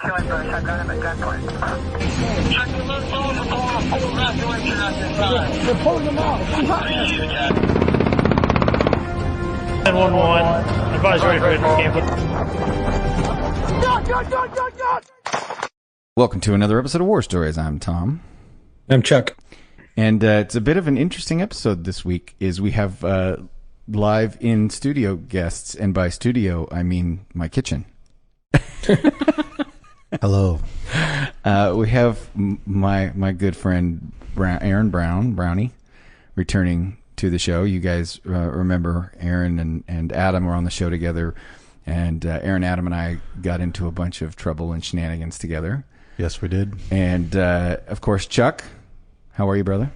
killing brush. I've got him at gunpoint. Check the left phone and pull a full evacuation at this time. They're pulling them off. 911. Advise ready for campus. Welcome to another episode of War Stories. I'm Tom. I'm Chuck. And it's a bit of an interesting episode this week. Is we have live in studio guests, and by studio I mean my kitchen. Hello. We have my good friend Aaron Brownie returning to the show. You guys remember Aaron and Adam were on the show together, and Aaron, Adam, and I got into a bunch of trouble and shenanigans together. Yes, we did. And of course, Chuck, how are you, brother?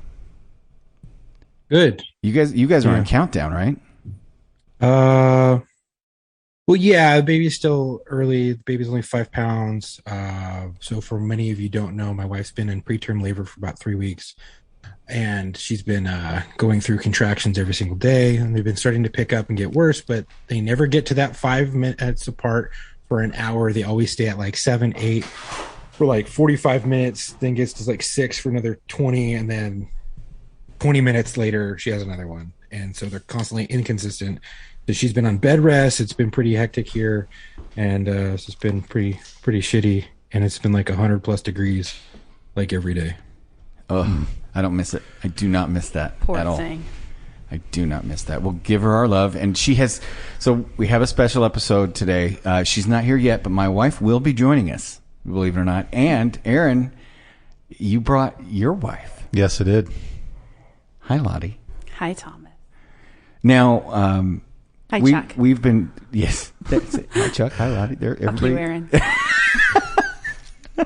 Good. You guys are on countdown, right? Well, yeah, the baby's still early. The baby's only 5 pounds. So for many of you don't know, my wife's been in preterm labor for about 3 weeks, and she's been going through contractions every single day, and they've been starting to pick up and get worse, but they never get to that 5 minutes apart for an hour. They always stay at like 7, 8 for like 45 minutes, then gets to like 6 for another 20, and then 20 minutes later, she has another one. And so they're constantly inconsistent. So she's been on bed rest. It's been pretty hectic here, and it's just been pretty shitty. And it's been like 100+ degrees, like every day. Oh, I don't miss it. I do not miss that Poor at all. thing. I do not miss that. We'll give her our love, and she has. So we have a special episode today. She's not here yet, but my wife will be joining us, believe it or not. And Aaron, you brought your wife. Yes, I did. Hi, Lottie. Hi, Thomas. Now, Hi, Chuck. We've been that's it. Hi, Chuck. Hi, Lottie. There, Fuck everybody. you, Aaron.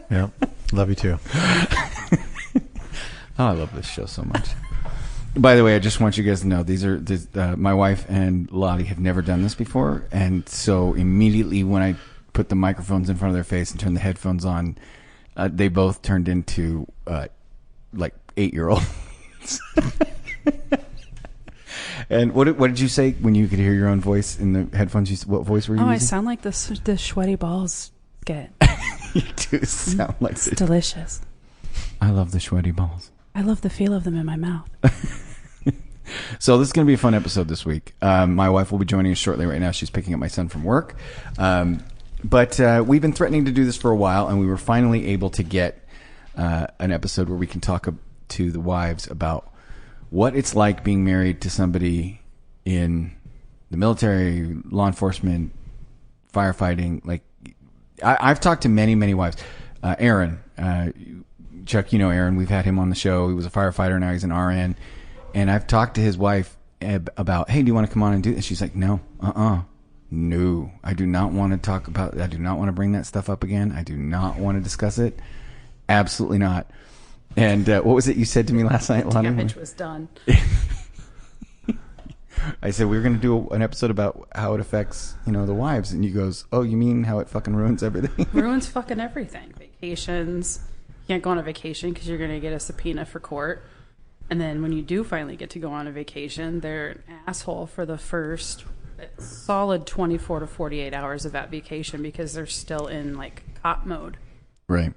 Yeah, love you too. Oh, I love this show so much. By the way, I just want you guys to know these are my wife and Lottie have never done this before, and so immediately when I put the microphones in front of their face and turned the headphones on, they both turned into like 8-year-olds. And what did you say when you could hear your own voice in the headphones? What voice were you using? I sound like the sweaty balls get. You do sound like It's delicious. I love the sweaty balls. I love the feel of them in my mouth. So this is going to be a fun episode this week. My wife will be joining us shortly. Right now, she's picking up my son from work. But we've been threatening to do this for a while, and we were finally able to get an episode where we can talk to the wives about what it's like being married to somebody in the military, law enforcement, firefighting. Like, I've talked to many, many wives. Aaron, Chuck, you know Aaron. We've had him on the show. He was a firefighter. Now he's an RN. And I've talked to his wife about, hey, do you want to come on and do this? She's like, no, no, I do not want to talk about, I do not want to bring that stuff up again. I do not want to discuss it. Absolutely not. And what was it you said to me last night, Lonnie? Damage was done. I said we were going to do an episode about how it affects, the wives. And you goes, oh, you mean how it fucking ruins everything? Ruins fucking everything. Vacations. You can't go on a vacation because you're going to get a subpoena for court. And then when you do finally get to go on a vacation, they're an asshole for the first solid 24 to 48 hours of that vacation because they're still in like cop mode. Right.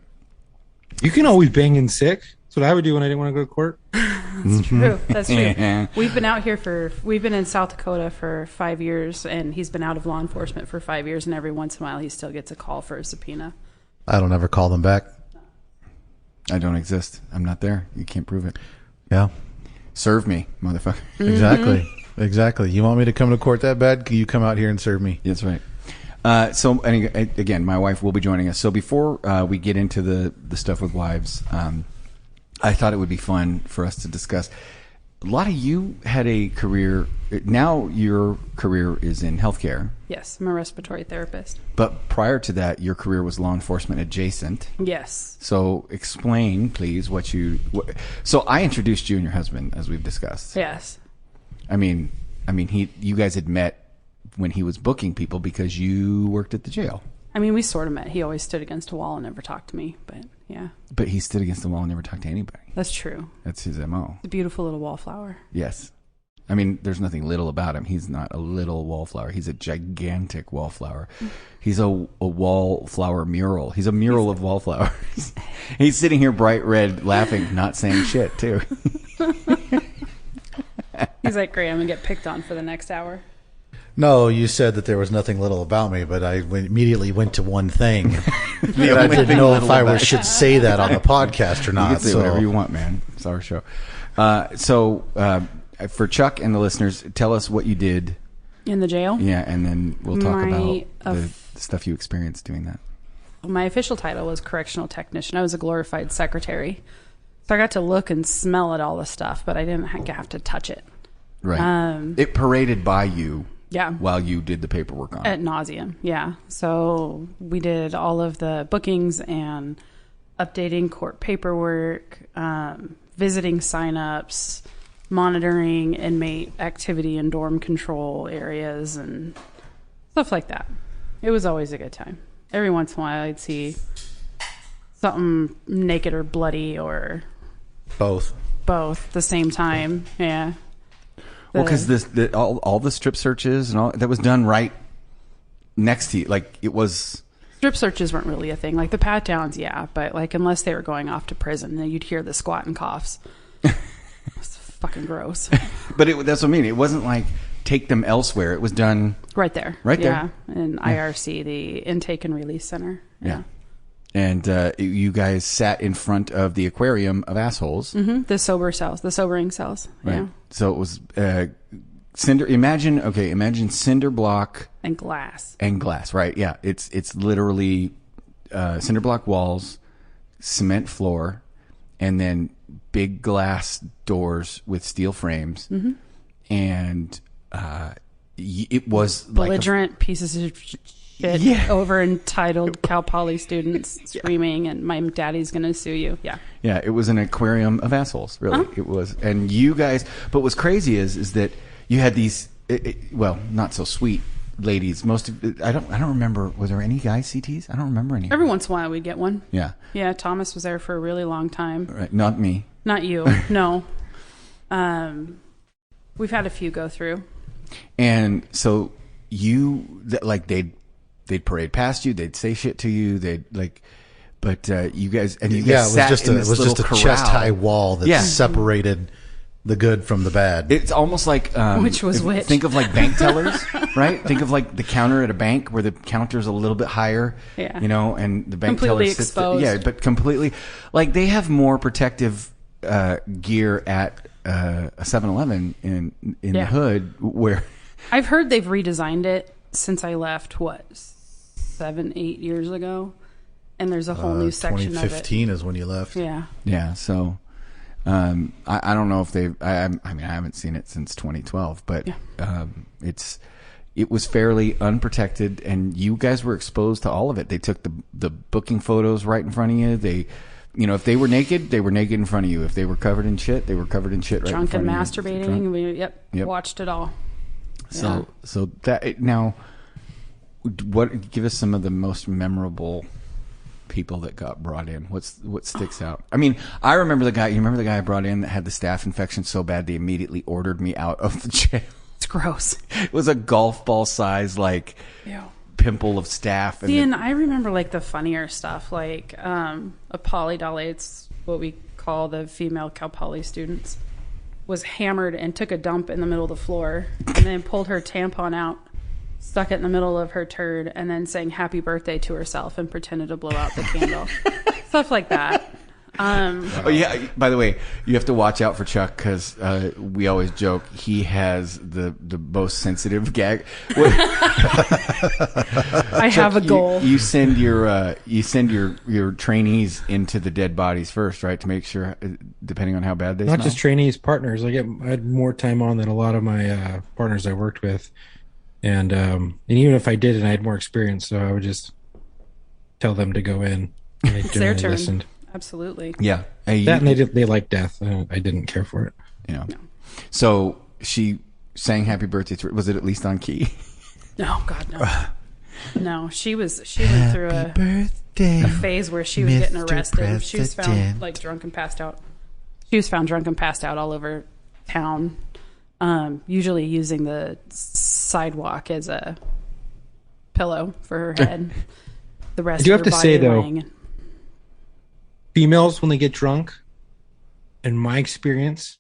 You can always bang in sick. That's what I would do when I didn't want to go to court. That's true. That's true. We've been in South Dakota for 5 years, and he's been out of law enforcement for 5 years, and every once in a while he still gets a call for a subpoena. I don't ever call them back. I don't exist. I'm not there. You can't prove it. Yeah. Serve me, motherfucker. Mm-hmm. Exactly. You want me to come to court that bad? You come out here and serve me. That's right. So again, my wife will be joining us. So before we get into the stuff with wives, I thought it would be fun for us to discuss. Lottie, you had a career. Now your career is in healthcare. Yes, I'm a respiratory therapist. But prior to that, your career was law enforcement adjacent. Yes. So explain, please, So I introduced you and your husband, as we've discussed. Yes. I mean, you guys had met when he was booking people because you worked at the jail. I mean, we sort of met. He always stood against a wall and never talked to me, but yeah. But he stood against the wall and never talked to anybody. That's true. That's his MO. It's a beautiful little wallflower. Yes. I mean, there's nothing little about him. He's not a little wallflower. He's a gigantic wallflower. He's a wallflower mural. He's a mural of wallflowers. He's sitting here bright red, laughing, not saying shit, too. He's like, great, I'm going to get picked on for the next hour. No, you said that there was nothing little about me, but I immediately went to one thing. And I only didn't thing know if little I about should say that on the podcast or You not. can say whatever you want, man. It's our show. For Chuck and the listeners, tell us what you did. In the jail? Yeah, and then we'll talk My about the stuff you experienced doing that. My official title was correctional technician. I was a glorified secretary. So I got to look and smell at all the stuff, but I didn't have to touch it. Right. It paraded by you. Yeah. While you did the paperwork on it. Ad nauseum, yeah. So we did all of the bookings and updating court paperwork, visiting signups, monitoring inmate activity in dorm control areas, and stuff like that. It was always a good time. Every once in a while, I'd see something naked or bloody or Both the same time. Yeah. Well, because all the strip searches and all that was done right next to you, like it was. Strip searches weren't really a thing. Like the pat downs, yeah, but like unless they were going off to prison, then you'd hear the squat and coughs. It's fucking gross. But that's what I mean. It wasn't like take them elsewhere. It was done right there. Right there. Yeah, in IRC, the Intake and Release Center. Yeah. And you guys sat in front of the aquarium of assholes. Mm-hmm. The sobering cells. Right. Yeah. So it was cinder. Imagine cinder block and glass. Right. Yeah. It's literally cinder block walls, cement floor, and then big glass doors with steel frames. Mm-hmm. And it was belligerent pieces of shit over entitled Cal Poly students screaming and my daddy's gonna sue you. Yeah, it was an aquarium of assholes, really. It was. And you guys, but what's crazy is that you had these not so sweet ladies. I don't remember, was there any guy CTs? I don't remember any. Every once in a while we'd get one. Yeah, Thomas was there for a really long time. Right. Not me, not you. No. We've had a few go through. And so they'd parade past you. They'd say shit to you. But you guys sat in this little corral. Chest high wall that separated the good from the bad. It's almost like which was which. Think of like bank tellers, right? Think of like the counter at a bank where the counter's a little bit higher, and the bank completely teller sits exposed. but completely like they have more protective gear at a 7-Eleven in the hood where I've heard they've redesigned it since I left. 7-8 years ago, and there's a whole new section of it. 2015 is when you left. Yeah. So I don't know if they've. I mean, I haven't seen it since 2012, but it was fairly unprotected, and you guys were exposed to all of it. They took the booking photos right in front of you. They, if they were naked, they were naked in front of you. If they were covered in shit, they were covered in shit right in front of you. Drunk and masturbating. Yep. Watched it all. So that now, give us some of the most memorable people that got brought in. What sticks out? I mean, I remember the guy. You remember the guy I brought in that had the staph infection so bad they immediately ordered me out of the jail. It's gross. It was a golf ball size pimple of staph. And I remember the funnier stuff, like a polydolly. It's what we call the female Cal Poly students. Was hammered and took a dump in the middle of the floor and then pulled her tampon out, stuck it in the middle of her turd, and then sang happy birthday to herself and pretended to blow out the candle. Stuff like that. By the way, you have to watch out for Chuck because we always joke he has the most sensitive gag. I Chuck, have a goal. You send your trainees into the dead bodies first, right? To make sure, depending on how bad they smell. Not just trainees, partners. I had more time on than a lot of my partners I worked with, and even if I didn't, I had more experience, so I would just tell them to go in. And it's their turn. Listened. Absolutely. Yeah. And they like death. I didn't care for it. Yeah. No. So she sang happy birthday. Was it at least on key? No, God, no. No, she went through a phase where she was getting arrested. President. She was found drunk and passed out. She was found drunk and passed out all over town. usually using the sidewalk as a pillow for her head. The rest I do of have her to body say, though, laying. females, when they get drunk, in my experience,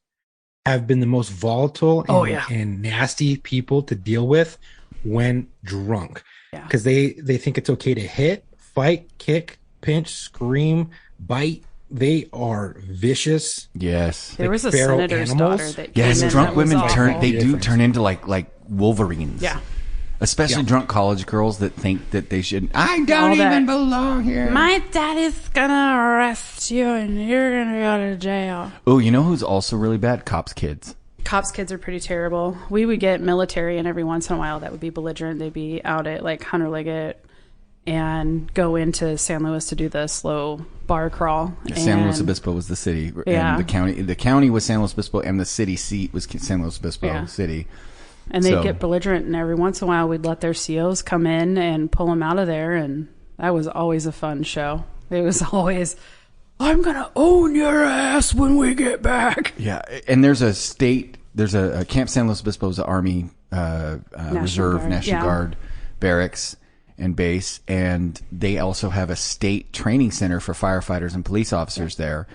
have been the most volatile and nasty people to deal with when drunk. Yeah. Because they think it's okay to hit, fight, kick, pinch, scream, bite. They are vicious. Yes. There was a feral senator's animals? daughter that Yes, came in drunk that was women turn. awful. They do Difference. turn into like Wolverines. Yeah. Especially Yeah. drunk college girls that think that they should. I don't All that. even belong here. My daddy's gonna arrest you and you're gonna go to jail. Oh, you know who's also really bad? Cops' kids. Cops' kids are pretty terrible. We would get military, and every once in a while that would be belligerent. They'd be out at like Hunter Liggett and go into San Luis to do the slow bar crawl. San Luis And- Obispo was the city, Yeah. and the county. The county was San Luis Obispo, and the city seat was San Luis Obispo Yeah. City. And they'd So- get belligerent, and every once in a while we'd let their COs come in and pull them out of there, and that was always a fun show. It was always, I'm going to own your ass when we get back. Yeah, and there's a Camp San Luis Obispo is an Army Reserve Guard, National yeah. Guard barracks and base, and they also have a state training center for firefighters and police officers there.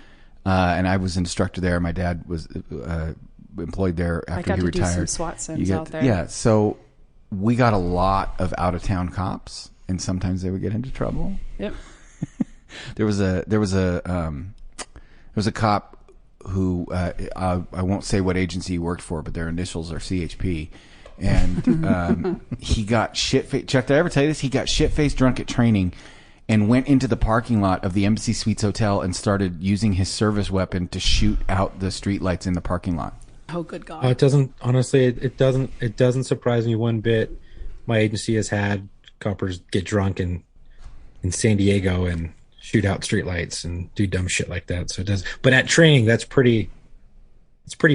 And I was an instructor there. My dad was employed there after got he to do retired. some SWAT sims You get- out there. Yeah, so we got a lot of out of town cops, and sometimes they would get into trouble. Yep. There was a cop who I won't say what agency he worked for, but their initials are CHP, and he got shit-faced. Chuck, did I ever tell you this? He got shit-faced drunk at training and went into the parking lot of the Embassy Suites Hotel and started using his service weapon to shoot out the streetlights in the parking lot. Oh, good God. It doesn't, honestly, it doesn't surprise me one bit. My agency has had coppers get drunk in San Diego and shoot out streetlights and do dumb shit like that. So it does, but at training, it's pretty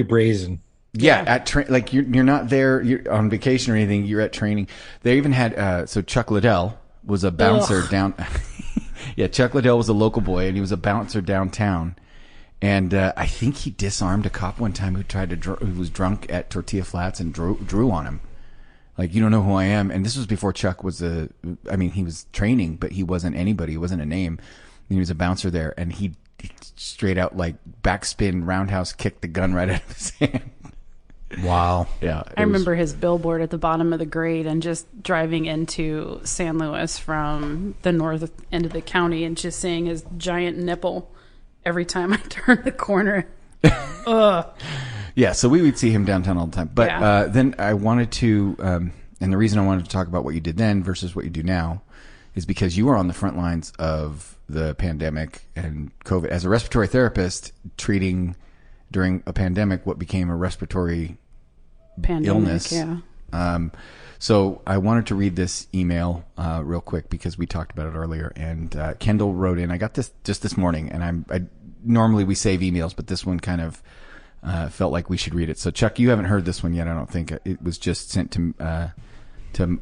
brazen. Yeah, at like you're not there, you're on vacation or anything. You're at training. They even had so Chuck Liddell was a bouncer down. Yeah, Chuck Liddell was a local boy, and he was a bouncer downtown. And I think he disarmed a cop one time who was drunk at Tortilla Flats and drew on him. Like, you don't know who I am. And this was before Chuck was he was training, but he wasn't anybody. He wasn't a name. He was a bouncer there, and he straight out like backspin roundhouse kicked the gun right out of his hand. Wow. Yeah. I remember his billboard at the bottom of the grade and just driving into San Luis from the north end of the county and just seeing his giant nipple every time I turned the corner. Ugh. Yeah, so we would see him downtown all the time. But Yeah. then I wanted to, and the reason I wanted to talk about what you did then versus what you do now is because you were on the front lines of the pandemic and COVID as a respiratory therapist treating during a pandemic what became a respiratory Pandemic, illness. yeah. So I wanted to read this email real quick because we talked about it earlier. And Kendall wrote in. I got this just this morning, and I normally we save emails, but this one kind of felt like we should read it. So Chuck, you haven't heard this one yet. I don't think it was just sent to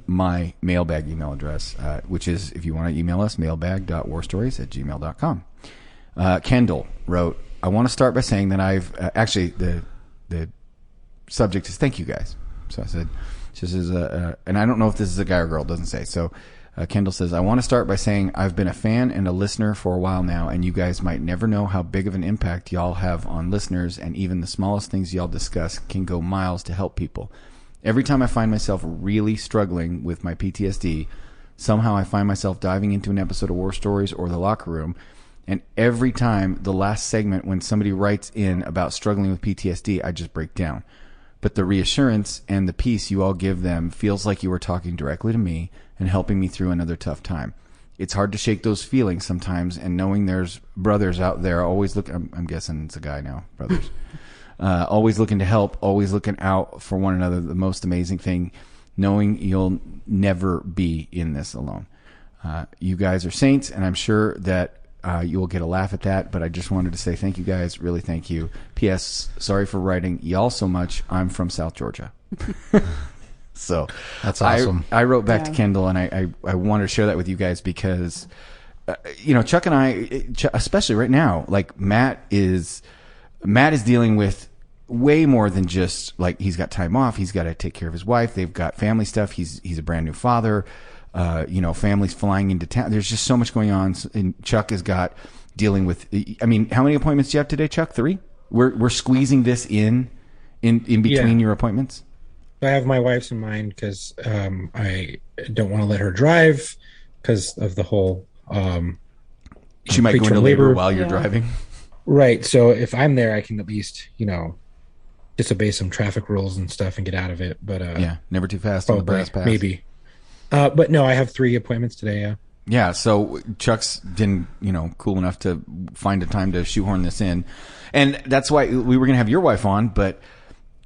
my mailbag email address, which is, if you want to email us, mailbag.warstories@gmail.com. Kendall wrote, I want to start by saying that I've actually the subject is thank you guys. So I said, this is and I don't know if this is a guy or girl, it doesn't say. So Kendall says, I want to start by saying I've been a fan and a listener for a while now, and you guys might never know how big of an impact y'all have on listeners, and even the smallest things y'all discuss can go miles to help people. Every time I find myself really struggling with my PTSD, somehow I find myself diving into an episode of War Stories or The Locker Room, and every time the last segment when somebody writes in about struggling with PTSD, I just break down. But the reassurance and the peace you all give them feels like you were talking directly to me and helping me through another tough time. It's hard to shake those feelings sometimes, and knowing there's brothers out there always looking, I'm guessing it's a guy now, brothers, always looking to help, always looking out for one another. The most amazing thing, knowing you'll never be in this alone. You guys are saints, and I'm sure that you will get a laugh at that, but I just wanted to say thank you guys. Really, thank you. P.S. Sorry for writing y'all so much. I'm from South Georgia. So That's awesome. I wrote back to Yeah. Kendall, and I wanted to share that with you guys because, Chuck and I, especially right now, like Matt is dealing with way more than just like he's got time off. He's got to take care of his wife. They've got family stuff. He's a brand new father. Family's flying into town. There's just so much going on. And Chuck has got dealing with. I mean, how many appointments do you have today, Chuck? 3. We're squeezing this in between your appointments. I have my wife's in mind because I don't want to let her drive because of the whole. She might go into labor while you're driving. Right. So if I'm there, I can at least, disobey some traffic rules and stuff and get out of it. But never too fast on the brass pass. Maybe. But no, I have 3 appointments today. Yeah. Yeah. So Chuck's been, cool enough to find a time to shoehorn this in, and that's why we were going to have your wife on, but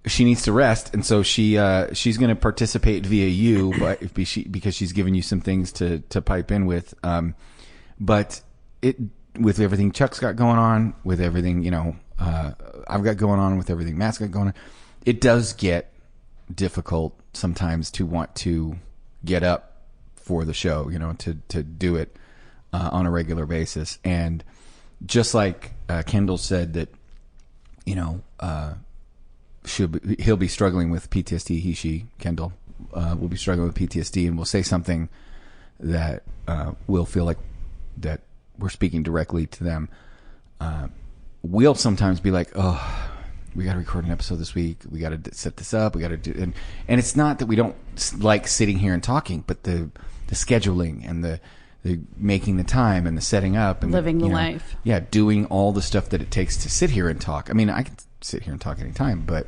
she needs to rest, and so she's going to participate via you, but because she's given you some things to pipe in with. But with everything Chuck's got going on, with everything I've got going on, with everything Matt's got going on, it does get difficult sometimes to want to get up for the show, to do it on a regular basis. And just like Kendall said that, he'll be struggling with PTSD. Kendall will be struggling with PTSD, and will say something that will feel like that we're speaking directly to them. We'll sometimes be like, oh, we got to record an episode this week. We got to set this up. We got to do, and it's not that we don't like sitting here and talking, but the scheduling and the making the time and the setting up and living the life. Yeah. Doing all the stuff that it takes to sit here and talk. I mean, I can sit here and talk anytime, but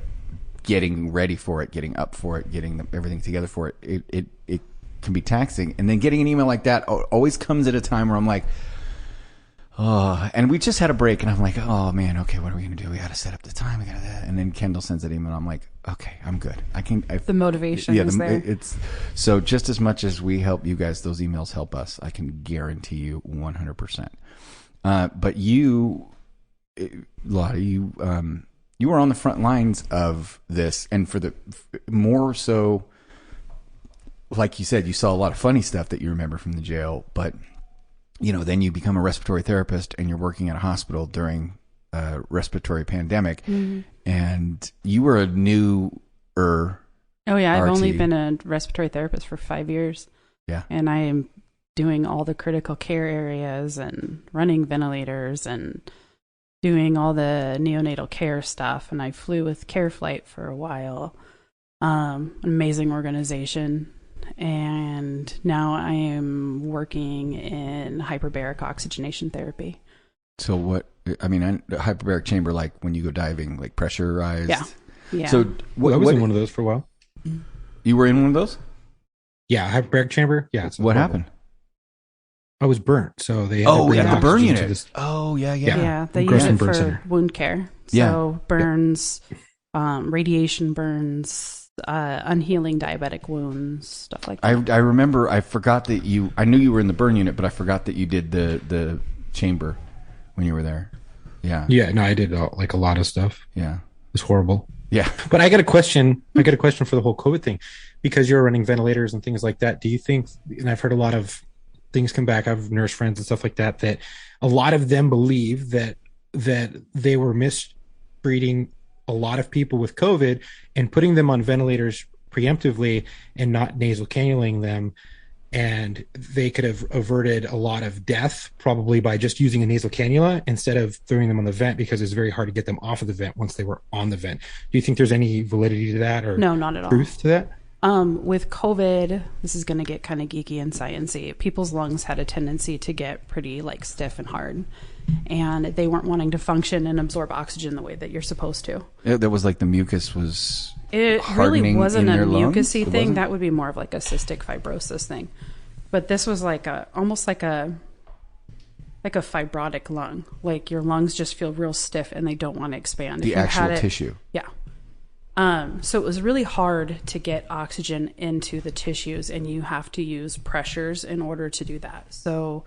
getting ready for it, getting up for it, getting everything together for it, it can be taxing. And then getting an email like that always comes at a time where I'm like, oh, and we just had a break, and I'm like, oh man, okay, what are we gonna do? We got to set up the time. We got to that. And then Kendall sends that email. I'm like, okay, I'm good. The motivation is there. It's so just as much as we help you guys, those emails help us. I can guarantee you 100%. But you, Lottie, you were on the front lines of this, and for the more so, like you said, you saw a lot of funny stuff that you remember from the jail, but then you become a respiratory therapist and you're working at a hospital during a respiratory pandemic. Mm-hmm. And you were a newer I've only been a respiratory therapist for 5 years. Yeah. And I am doing all the critical care areas and running ventilators and doing all the neonatal care stuff. And I flew with CareFlight for a while. Amazing organization. And now I am working in hyperbaric oxygenation therapy. So hyperbaric chamber, like when you go diving, like pressurized? Yeah. So I was in one of those for a while. You were in one of those? Yeah, hyperbaric chamber. Yeah. What happened? I was burnt, so they had at the burn unit. Yeah, they use it for wound care. So burns, radiation burns, unhealing diabetic wounds, stuff like that. I remember. I forgot that I knew you were in the burn unit, but I forgot that you did the chamber when you were there. Yeah. Yeah. No, I did a lot of stuff. Yeah. It was horrible. Yeah. But I got a question. For the whole COVID thing, because you're running ventilators and things like that. Do you think? And I've heard a lot of things come back. I have nurse friends and stuff like that. That a lot of them believe that they were mistreating a lot of people with COVID and putting them on ventilators preemptively and not nasal cannuling them. And they could have averted a lot of death probably by just using a nasal cannula instead of throwing them on the vent, because it's very hard to get them off of the vent once they were on the vent. Do you think there's any validity to that, or no, not at all, truth to that? With COVID, this is going to get kind of geeky and sciencey. People's lungs had a tendency to get pretty stiff and hard, and they weren't wanting to function and absorb oxygen the way that you're supposed to. That was like the mucus was. It really wasn't a mucusy thing. Wasn't? That would be more of like a cystic fibrosis thing. But this was almost like a fibrotic lung. Like your lungs just feel real stiff and they don't want to expand. The actual tissue. Yeah. So it was really hard to get oxygen into the tissues, and you have to use pressures in order to do that. So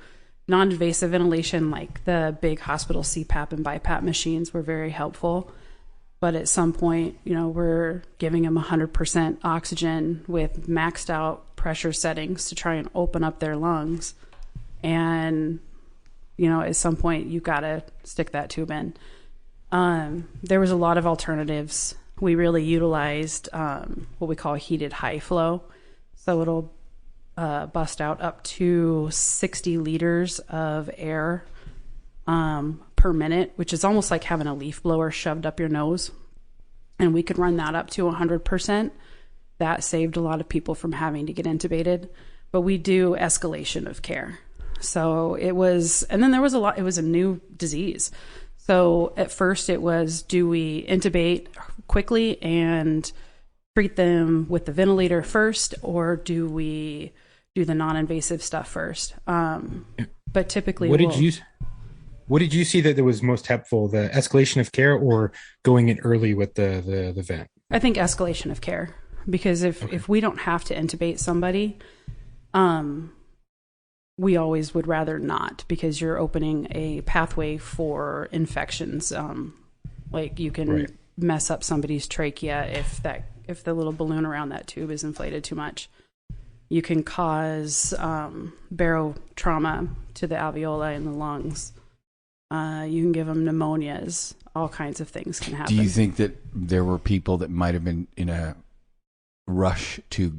non-invasive ventilation, like the big hospital CPAP and BiPAP machines, were very helpful. But at some point, we're giving them 100% oxygen with maxed out pressure settings to try and open up their lungs. And, at some point, you got to stick that tube in. There was a lot of alternatives. We really utilized what we call heated high flow. So it'll bust out up to 60 liters of air per minute, which is almost like having a leaf blower shoved up your nose. And we could run that up to 100%. That saved a lot of people from having to get intubated. But we do escalation of care. So it was, and then there was it was a new disease. So at first it was, do we intubate quickly and treat them with the ventilator first, or do we do the non-invasive stuff first? But typically, what did you see that was most helpful, the escalation of care or going in early with the vent? I think escalation of care, because if we don't have to intubate somebody, we always would rather not, because you're opening a pathway for infections. Like you can mess up somebody's trachea if the little balloon around that tube is inflated too much. You can cause barotrauma to the alveoli and the lungs. You can give them pneumonias. All kinds of things can happen. Do you think that there were people that might have been in a rush to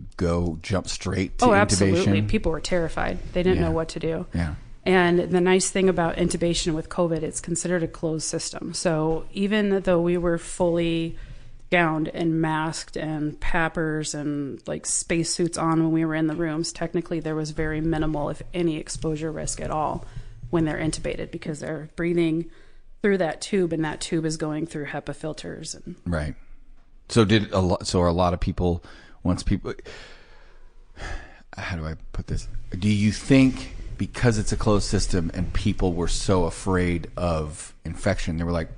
jump straight to intubation? Absolutely. People were terrified. They didn't know what to do. Yeah. And the nice thing about intubation with COVID, it's considered a closed system. So even though we were fully gowned and masked and pappers and like spacesuits on when we were in the rooms, technically there was very minimal, if any, exposure risk at all when they're intubated, because they're breathing through that tube, and that tube is going through HEPA filters. And right. So are a lot of people, how do I put this? Do you think because it's a closed system and people were so afraid of infection, they were like,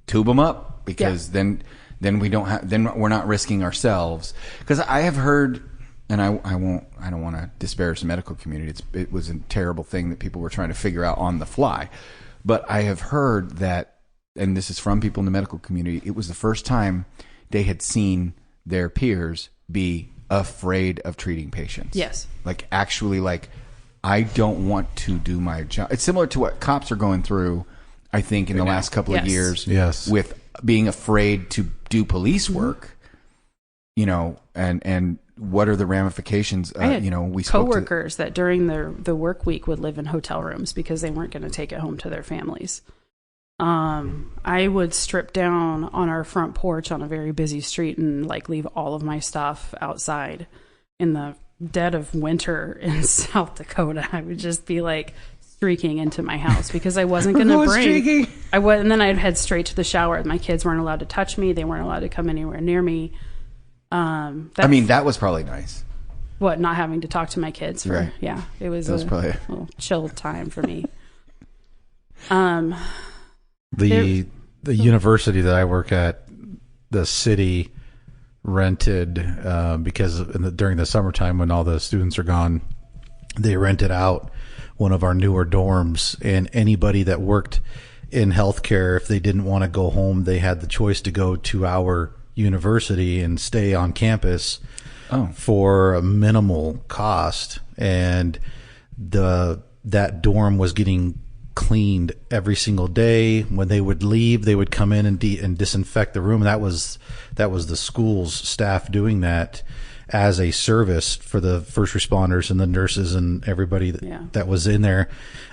tube them up, because then we're not risking ourselves? Because I have heard, and I don't want to disparage the medical community. It was a terrible thing that people were trying to figure out on the fly. But I have heard that, and this is from people in the medical community, it was the first time they had seen their peers be afraid of treating patients. Yes. Like actually, like, I don't want to do my job. It's similar to what cops are going through, I think, in the last couple of years. Yes. With being afraid to do police work, and what are the ramifications? We spoke coworkers that during the work week would live in hotel rooms because they weren't going to take it home to their families. I would strip down on our front porch on a very busy street and like leave all of my stuff outside in the dead of winter in South Dakota. I would just be like streaking into my house because I wasn't going to bring. And then I'd head straight to the shower. My kids weren't allowed to touch me. They weren't allowed to come anywhere near me. That was probably nice. What, not having to talk to my kids? Right. Yeah, it was probably a little chill time for me. The university that I work at, the city rented because during the summertime when all the students are gone, they rented out one of our newer dorms, and anybody that worked in healthcare, if they didn't want to go home, they had the choice to go to our university and stay on campus for a minimal cost. And that dorm was getting cleaned every single day. When they would leave, they would come in and disinfect the room. That was the school's staff doing that as a service for the first responders and the nurses and everybody that was in there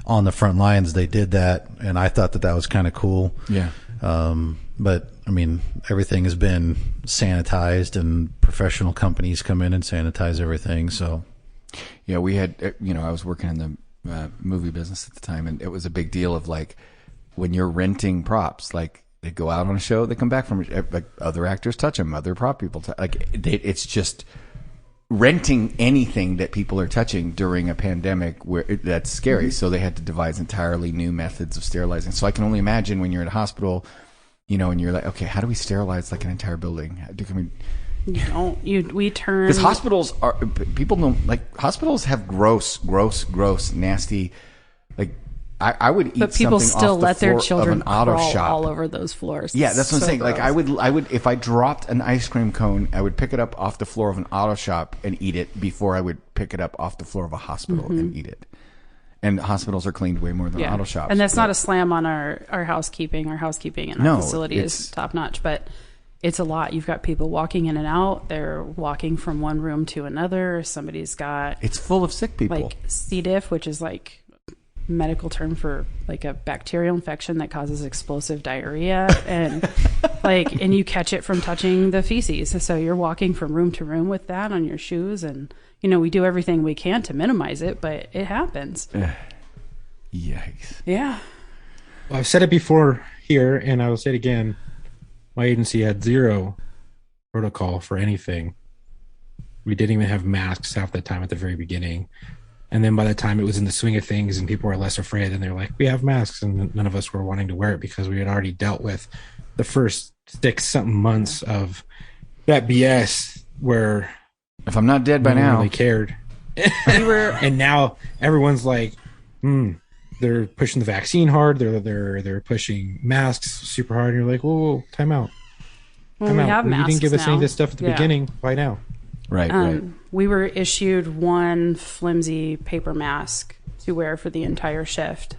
on the front lines. They did that, and I thought that was kind of cool. Yeah. But I mean, everything has been sanitized, and professional companies come in and sanitize everything. So, yeah, we had, I was working in the movie business at the time, and it was a big deal of like when you're renting props, like they go out on a show, they come back from like other actors touch them, other prop people it's just renting anything that people are touching during a pandemic that's scary. Mm-hmm. So they had to devise entirely new methods of sterilizing. So I can only imagine when you're in a hospital, and you're like, okay, how do we sterilize like an entire building? We turn, because hospitals are, people don't like, hospitals have gross, nasty, like I would eat, but people still let their children crawl all over those floors. Yeah, that's what I'm saying. Gross. Like I would if I dropped an ice cream cone, I would pick it up off the floor of an auto shop and eat it before I would pick it up off the floor of a hospital and eat it. And hospitals are cleaned way more than auto shops. And that's not a slam on our housekeeping. Our housekeeping in our facility is top notch, but it's a lot. You've got people walking in and out. They're walking from one room to another. Somebody's got... It's full of sick people. Like C. diff, which is like medical term for like a bacterial infection that causes explosive diarrhea. And and you catch it from touching the feces. So you're walking from room to room with that on your shoes. And, we do everything we can to minimize it, but it happens. Yikes. Yeah. Well, I've said it before here, and I will say it again. My agency had zero protocol for anything. We didn't even have masks half the time at the very beginning. And then by the time it was in the swing of things and people were less afraid, and they're like, we have masks. And none of us were wanting to wear it because we had already dealt with the first 6-something months of that BS where... If I'm not dead by now... really cared. And now everyone's like, they're pushing the vaccine hard. They're pushing masks super hard. And you're like, whoa, time out. Well, we have masks. You didn't give us now. any of this stuff at the beginning. Why now? Right. We were issued one flimsy paper mask to wear for the entire shift.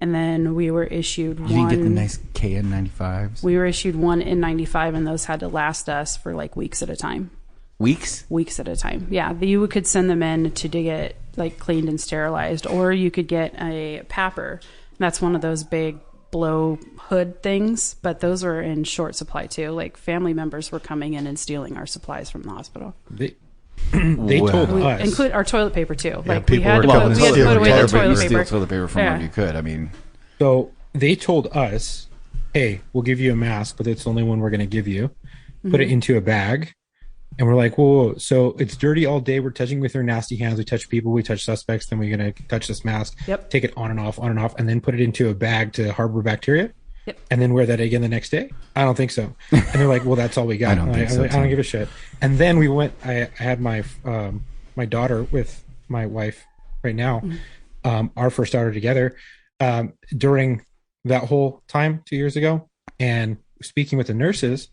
And then we were issued one... You didn't get the nice KN95s? We were issued one N95, and those had to last us for like weeks at a time. Weeks? Weeks at a time. Yeah. You could send them in to get like cleaned and sterilized, or you could get a PAPR. That's one of those big blow hood things, but those were in short supply too. Like family members were coming in and stealing our supplies from the hospital. They told us. Include our toilet paper too. Yeah, like we had to people put were away the toilet You steal paper. toilet paper from where you could. I mean... So they told us, hey, we'll give you a mask, but it's the only one we're going to give you. Put it into a bag. And we're like, whoa, so it's dirty all day. We're touching with our nasty hands. We touch people, we touch suspects. Then we're going to touch this mask, take it on and off, and then put it into a bag to harbor bacteria. Yep. And then wear that again the next day? I don't think so. And they're like, well, that's all we got. I don't give a shit. And then we went, I had my my daughter with my wife right now, our first daughter together, during that whole time 2 years ago. And speaking with the nurses,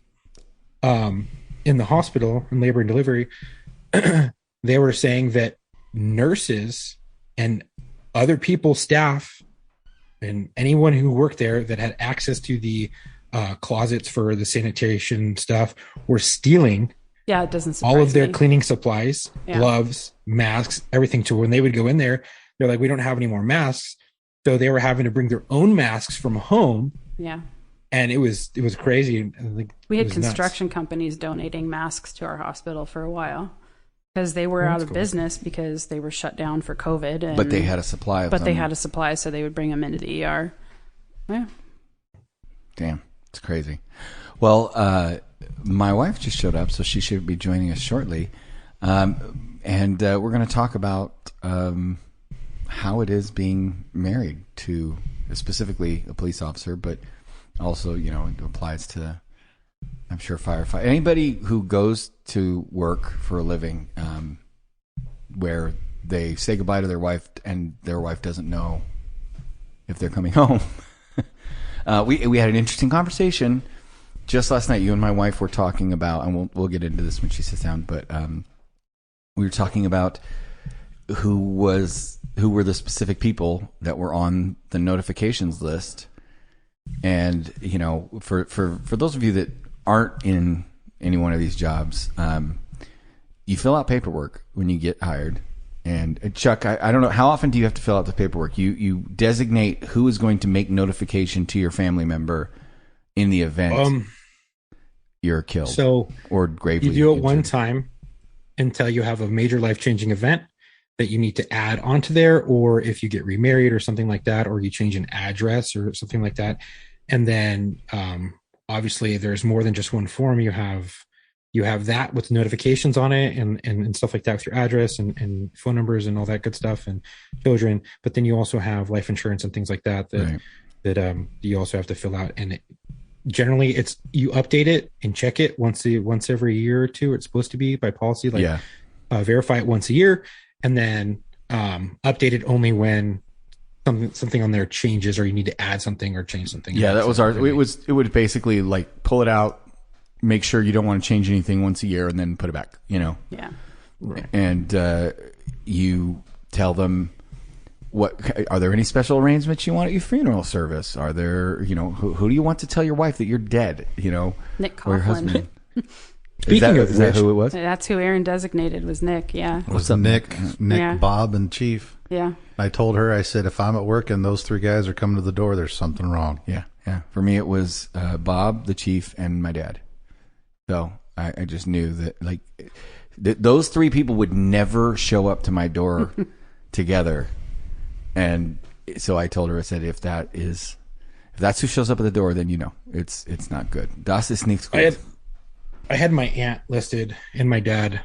in the hospital in labor and delivery, they were saying that nurses and other people, staff, and anyone who worked there that had access to the closets for the sanitation stuff were stealing it doesn't surprise all of their me. cleaning supplies, gloves, masks, everything. To when they would go in there, they're like, we don't have any more masks. So they were having to bring their own masks from home. Yeah. And it was crazy. We had construction companies donating masks to our hospital for a while because they were out of business because they were shut down for COVID. But they had a supply of them. They had a supply, so they would bring them into the ER. Yeah. Damn, it's crazy. Well, my wife just showed up, so she should be joining us shortly. And we're going to talk about how it is being married to specifically a police officer, but also, it applies to, I'm sure, firefighter. Anybody who goes to work for a living where they say goodbye to their wife and their wife doesn't know if they're coming home. We had an interesting conversation just last night. You and my wife were talking about, and we'll get into this when she sits down, but we were talking about who were the specific people that were on the notifications list. And, for those of you that aren't in any one of these jobs, you fill out paperwork when you get hired. And Chuck, I don't know, how often do you have to fill out the paperwork? You designate who is going to make notification to your family member in the event you're killed or gravely you do it injured. one time until you have a major life-changing event that you need to add onto there, or if you get remarried or something like that, or you change an address or something like that. And then obviously there's more than just one form. You have that with notifications on it and stuff like that with your address and phone numbers and all that good stuff and children. But then you also have life insurance and things like that you also have to fill out. And generally it's, you update it and check it once every year or two. It's supposed to be by policy, verify it once a year. And then update it only when something on there changes, or you need to add something or change something. Yeah, that was ours. It would basically like pull it out, make sure you don't want to change anything once a year, and then put it back. Yeah. Right. And you tell them what are there any special arrangements you want at your funeral service? Are there, who do you want to tell your wife that you're dead? Nick or your Coughlin. husband? Speaking of is that which, who it was? That's who Aaron designated was Nick. Yeah. Was Nick, Yeah. Bob, and Chief. Yeah. I told her, I said, if I'm at work and those 3 guys are coming to the door, there's something wrong. Yeah. For me, it was Bob, the chief, and my dad. So I just knew that those 3 people would never show up to my door together. And so I told her, I said, if that's who shows up at the door, then it's not good. Das ist nichts gut. I had my aunt listed and my dad,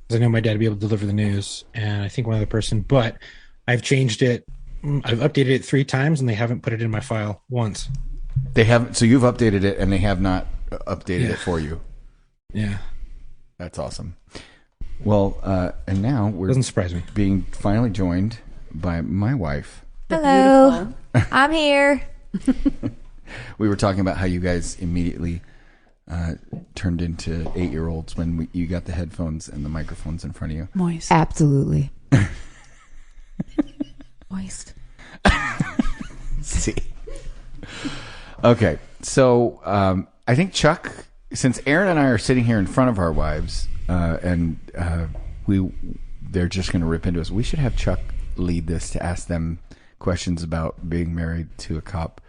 because I know my dad would be able to deliver the news, and I think one other person, but I've changed it. I've updated it 3 times, and they haven't put it in my file once. They haven't. So you've updated it, and they have not updated it for you. Yeah, That's awesome. Well, and now we're doesn't surprise me. being finally joined by my wife. Hello. I'm here. We were talking about how you guys immediately turned into 8-year-olds when you got the headphones and the microphones in front of you. Moist. Absolutely. Moist. See. Okay, so I think Chuck, since Aaron and I are sitting here in front of our wives, and they're just going to rip into us, we should have Chuck lead this to ask them questions about being married to a cop,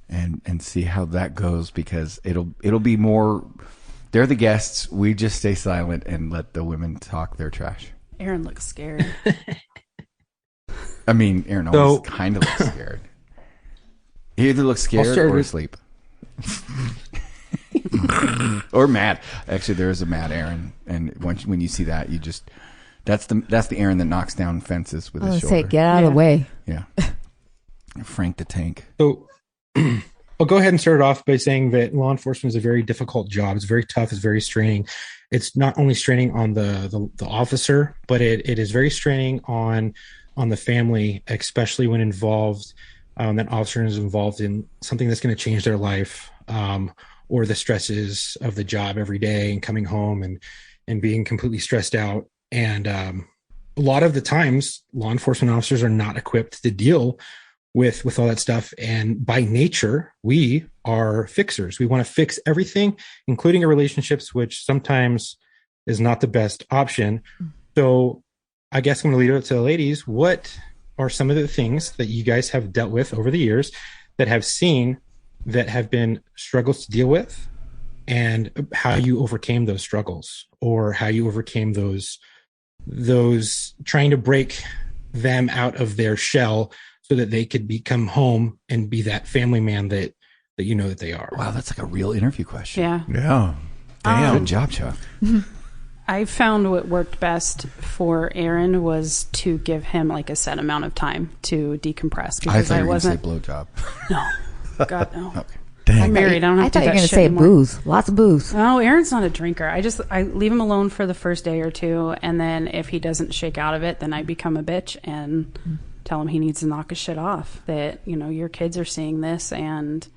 and see how that goes, because it'll be more. They're the guests. We just stay silent and let the women talk their trash. Aaron looks scared. I mean, Aaron always kind of looks scared. He either looks scared or asleep. Or mad. Actually, there is a mad Aaron, and when you see that, that's the Aaron that knocks down fences with his shoulder. Say, get out of the way. Yeah. Frank the Tank. So I'll go ahead and start it off by saying that law enforcement is a very difficult job. It's very tough. It's very straining. It's not only straining on the officer, but it is very straining on the family, especially when involved. That officer is involved in something that's going to change their life, or the stresses of the job every day and coming home and being completely stressed out. And a lot of the times, law enforcement officers are not equipped to deal with all that stuff. And by nature, we are fixers. We want to fix everything, including our relationships, which sometimes is not the best option. So I guess I'm going to leave it to the ladies. What are some of the things that you guys have dealt with over the years that have been struggles to deal with, and how you overcame those struggles, or how you overcame those trying to break them out of their shell so that they could come home and be that family man that that they are. Wow, that's like a real interview question. Yeah. Yeah. Damn. Good job, Chuck. I found what worked best for Aaron was to give him like a set amount of time to decompress, because I thought you were wasn't. going to say blowjob. No, God no. Okay. Dang. I'm married. I don't have I to thought do you were that going to shit say anymore. booze. Lots of booze. No, Aaron's not a drinker. I leave him alone for the first day or two, and then if he doesn't shake out of it, then I become a bitch and tell him he needs to knock his shit off. That your kids are seeing this, and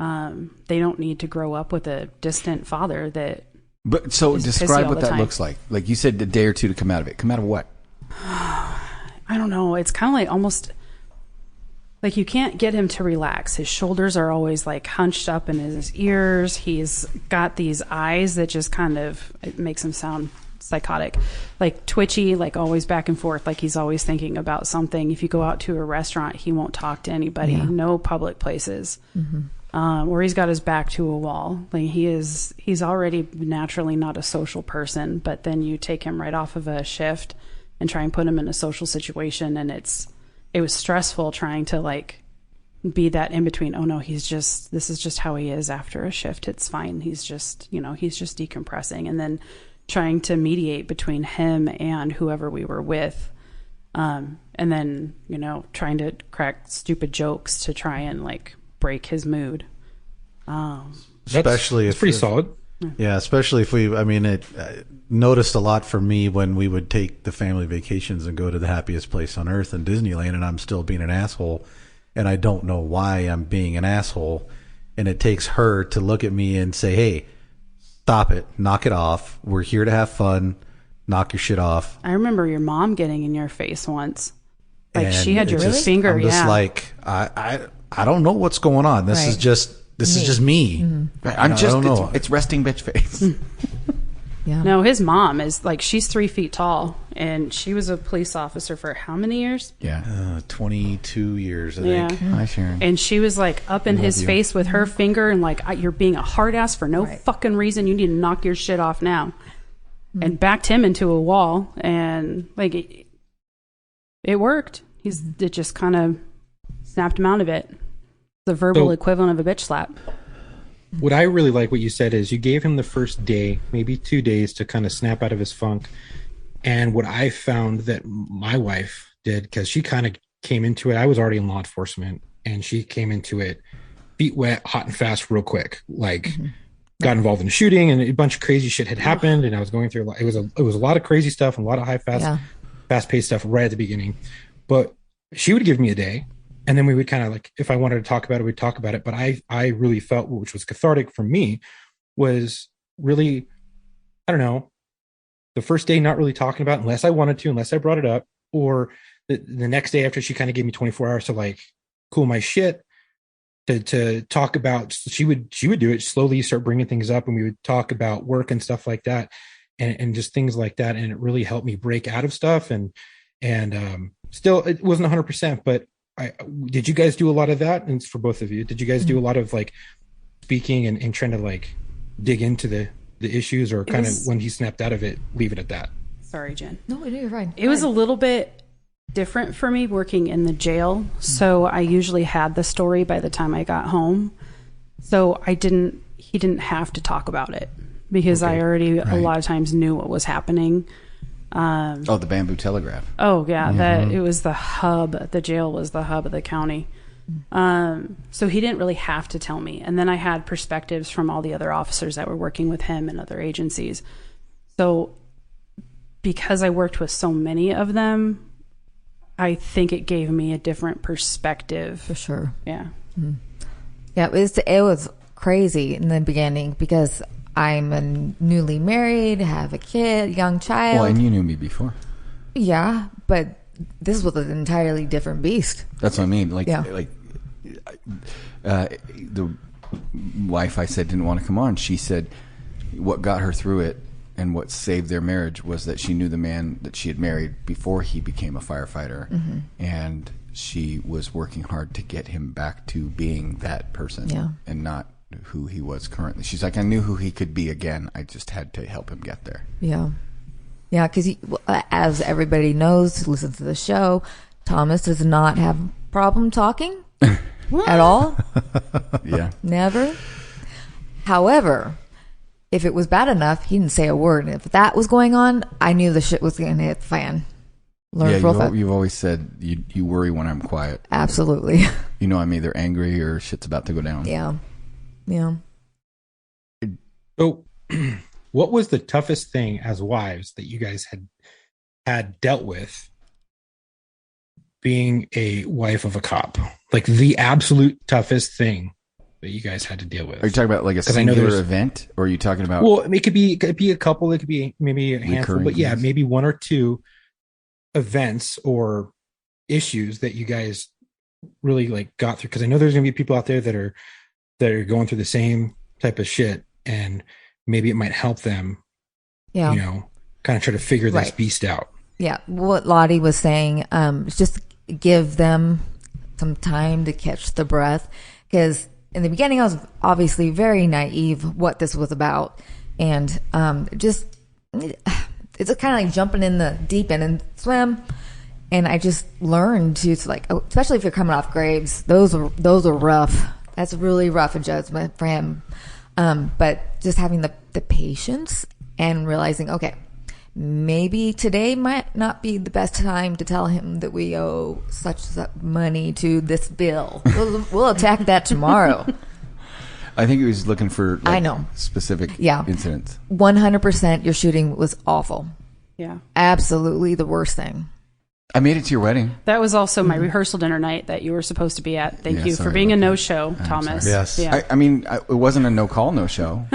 they don't need to grow up with a distant father that. But so He's pissy describe all what the that time. looks like. Like you said, a day or two to come out of it. Come out of what? I don't know. It's kind of like almost like you can't get him to relax. His shoulders are always like hunched up in his ears. He's got these eyes that just it makes him sound psychotic, like twitchy, like always back and forth, like he's always thinking about something. If you go out to a restaurant, he won't talk to anybody. Yeah. No public places. Or he's got his back to a wall. Like he's already naturally not a social person, but then you take him right off of a shift and try and put him in a social situation, and it was stressful trying to like be that in between. Oh no, this is just how he is after a shift. It's fine. He's just decompressing, and then trying to mediate between him and whoever we were with. And then, trying to crack stupid jokes to try and like break his mood. Especially it's pretty solid. Yeah, especially if it noticed a lot for me when we would take the family vacations and go to the happiest place on earth in Disneyland, and I'm still being an asshole, and I don't know why I'm being an asshole, and it takes her to look at me and say, hey, stop it, knock it off, we're here to have fun, knock your shit off. I remember your mom getting in your face once. Like, she had your it's finger, I'm just yeah. like, I don't know what's going on. This is Right. just me. I'm I just, don't know. it's resting bitch face. Yeah. No, his mom is like, she's 3 feet tall, and she was a police officer for how many years? Yeah. 22 years, I Yeah. think. Hi, Sharon. And she was like up in his you. face with her finger and like, you're being a hard ass for no Right. fucking reason. You need to knock your shit off now. And backed him into a wall, and like it worked. It just kind of snapped him out of it. The verbal So- equivalent of a bitch slap. What I really like what you said is you gave him the first day, maybe 2 days, to kind of snap out of his funk. And what I found that my wife did, because she kind of came into it, I was already in law enforcement, and she came into it feet wet, hot and fast, real quick. Like, got involved in a shooting, and a bunch of crazy shit had happened, and I was going through a lot. It was a lot of crazy stuff and a lot of high, fast paced stuff right at the beginning. But she would give me a day, and then we would kind of like, if I wanted to talk about it, we'd talk about it. But I really felt, which was cathartic for me, was really, I don't know, the first day not really talking about it unless I wanted to, unless I brought it up, or the next day after she kind of gave me 24 hours to like cool my shit, to talk about. She would do it slowly, start bringing things up, and we would talk about work and stuff like that, and just things like that. And it really helped me break out of stuff. And still, it wasn't 100%, but did you guys do a lot of that? And it's for both of you. Did you guys do a lot of like speaking and trying to like dig into the issues, or kind of when he snapped out of it, leave it at that? Sorry, Jen. No, you're fine. It was a little bit different for me working in the jail. So I usually had the story by the time I got home. So he didn't have to talk about it, because I already a lot of times knew what was happening. The Bamboo Telegraph. Oh yeah, that it was the hub. The jail was the hub of the county. So he didn't really have to tell me. And then I had perspectives from all the other officers that were working with him and other agencies. So because I worked with so many of them, I think it gave me a different perspective. For sure. Yeah. Yeah, it was crazy in the beginning because I'm a newly married, have a kid, young child. Well, and you knew me before. Yeah, but this was an entirely different beast. That's what I mean. Like, Yeah. The wife I said didn't want to come on. She said what got her through it and what saved their marriage was that she knew the man that she had married before he became a firefighter, and she was working hard to get him back to being that person, and not who he was currently. She's like, I knew who he could be again. I just had to help him get there. Yeah. Yeah, because as everybody knows who listens to the show, Thomas does not have a problem talking at all. Yeah. Never. However, if it was bad enough, he didn't say a word. And if that was going on, I knew the shit was going to hit the fan. You've always said you worry when I'm quiet. Absolutely. You know I'm either angry or shit's about to go down. Yeah. Yeah. So, what was the toughest thing as wives that you guys had dealt with being a wife of a cop? Like the absolute toughest thing that you guys had to deal with? Are you talking about like a singular event, or are you talking about? Well, it could be a couple. It could be maybe a handful, but yeah, things? maybe one or two events or issues that you guys really like got through. Because I know there's gonna be people out there that are going through the same type of shit, and maybe it might help them. Yeah. You know, kind of try to figure this beast out. Yeah. What Lottie was saying, just give them some time to catch the breath. Because in the beginning, I was obviously very naive what this was about. And it's kind of like jumping in the deep end and swim. And I just learned to like, especially if you're coming off graves, those are rough. That's really rough adjustment for him. But just having the patience and realizing, okay, maybe today might not be the best time to tell him that we owe such money to this bill. We'll attack that tomorrow. I think he was looking for I know. specific incidents. 100% your shooting was awful. Yeah. Absolutely the worst thing. I made it to your wedding. That was also my rehearsal dinner night that you were supposed to be at. Thank Yeah, you for sorry being a about that. no-show, Thomas. sorry. Yes. Yeah. I mean, it wasn't a no-call, no-show.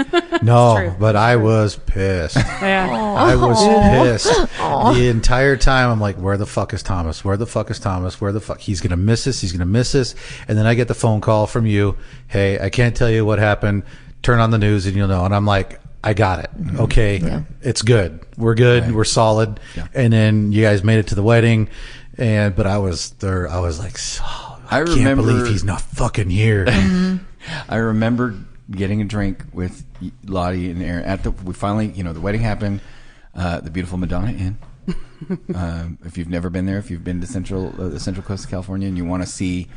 No, true. but I was pissed. Yeah. I was pissed the entire time. I'm like, where the fuck is Thomas? Where the fuck is Thomas? Where the fuck? He's going to miss us. He's going to miss us. And then I get the phone call from you. Hey, I can't tell you what happened. Turn on the news and you'll know. And I'm like, I got it. Okay. It's good. We're good. Right. We're solid. Yeah. And then you guys made it to the wedding. But I was there. I was like, I can't remember- believe he's not fucking here. I remember getting a drink with Lottie and Aaron we finally, the wedding happened, the beautiful Madonna Inn. If you've never been there, if you've been to the Central Coast of California and you want to see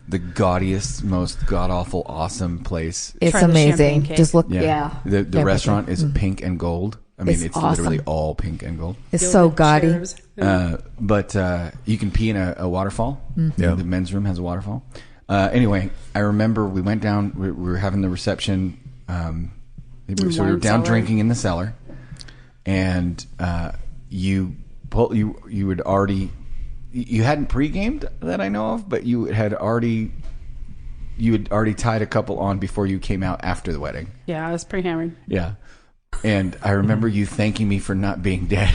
the gaudiest, most god-awful, awesome place. It's Try the amazing. champagne cake. Just look, yeah. The Everything. restaurant is pink and gold. I mean, it's awesome. literally all pink and gold. It's so gaudy. Shares. But you can pee in a waterfall. Yeah. The men's room has a waterfall. Anyway, I remember we went down. We were having the reception. We were wine down cellar. drinking in the cellar, and you had already. You hadn't pre-gamed that I know of, but you had already tied a couple on before you came out after the wedding. Yeah, I was pretty hammered. Yeah. And I remember you thanking me for not being dead.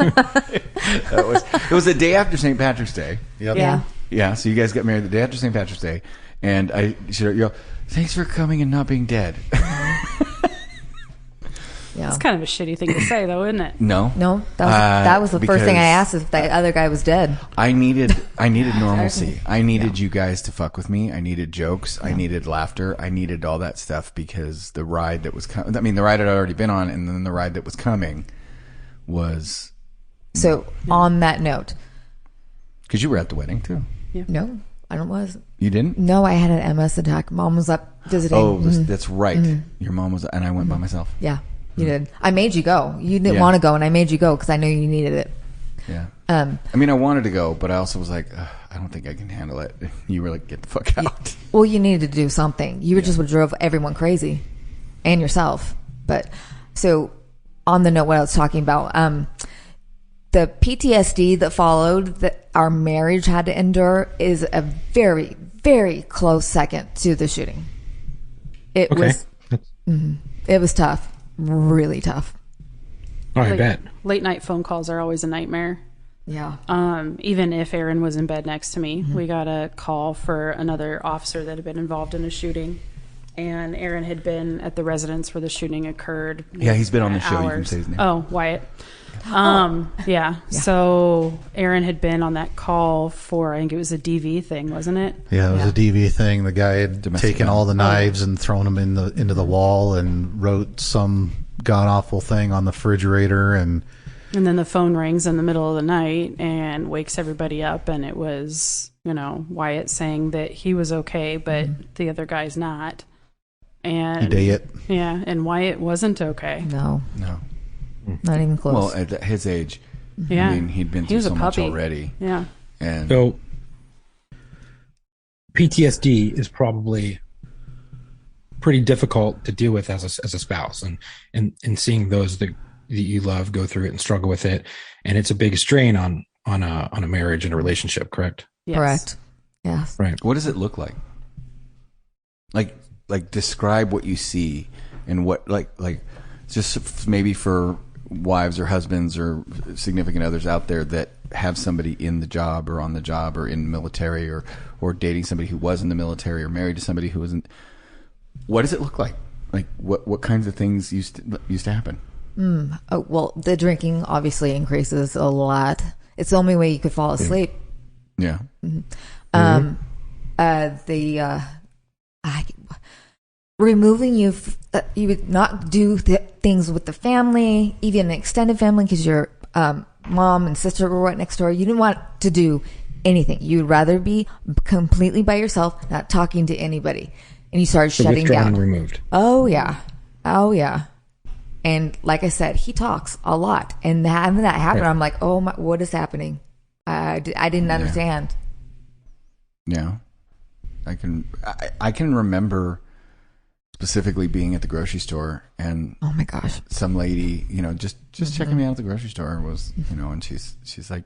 It was the day after St. Patrick's Day. Yep. Yeah. Yeah, so you guys got married the day after St. Patrick's Day. And you go, thanks for coming and not being dead. Yeah. It's kind of a shitty thing to say, though, isn't it? No. No, that was the first thing I because asked if the other guy was dead. I needed normalcy. I needed you guys to fuck with me. I needed jokes. I needed laughter. I needed all that stuff because the ride that was coming, the ride I'd already been on, and then the ride that was coming was, So on that note, because you were at the wedding too. no, I don't was. You didn't? No, I had an MS attack. Mom was up visiting. Oh, that's right. Your mom was, and I went by myself. Yeah, you did. I made you go. You didn't Yeah. want to go, and I made you go because I knew you needed it. Yeah. Um, I mean, I wanted to go, but I also was like, I don't think I can handle it. You were like, get the fuck out. well, you needed to do something. You just would drove everyone crazy, and yourself. But so, on the note, what I was talking about, the PTSD that followed that our marriage had to endure is a very, very close second to the shooting. It Okay. was tough, really tough. Oh, I bet. Late night phone calls are always a nightmare. Yeah. Even if Aaron was in bed next to me, we got a call for another officer that had been involved in a shooting. And Aaron had been at the residence where the shooting occurred. Yeah, he's been on the for show. You can hours. say his name. Oh, Wyatt. Yeah. So Aaron had been on that call for, I think it was a DV thing, wasn't it? Yeah, it was a DV thing. The guy had Domestic taken all the knives and thrown them into the wall and wrote some god awful thing on the refrigerator. And And then the phone rings in the middle of the night and wakes everybody up. And it was, Wyatt saying that he was okay, but the other guy's not. And idiot. Yeah. And Wyatt wasn't okay. No, No. not even close. Well, at his age, Yeah. I mean, he'd been He through was a so much puppy. already. Yeah. And So PTSD is probably pretty difficult to deal with as a spouse, and seeing those that you love go through it and struggle with it, and it's a big strain on a marriage and a relationship. Correct? Yes. Correct. Yes. Right. what does it look like? Like describe what you see and what like just maybe for wives or husbands or significant others out there that have somebody in the job or on the job or in the military or dating somebody who was in the military or married to somebody who wasn't. What does it look like? Like what kinds of things used to happen? Oh, well, the drinking obviously increases a lot. It's the only way you could fall asleep. Yeah. Removing you would not do things with the family, even extended family, because your mom and sister were right next door. You didn't want to do anything. You'd rather be completely by yourself, not talking to anybody. And you started So shutting withdrawn down. and removed. Oh yeah. And like I said, he talks a lot. And having that happen, Right. I'm like, oh my, what is happening? I didn't understand. Yeah. I can remember specifically being at the grocery store and Oh my gosh. some lady, just checking me out at the grocery store was, and she's like,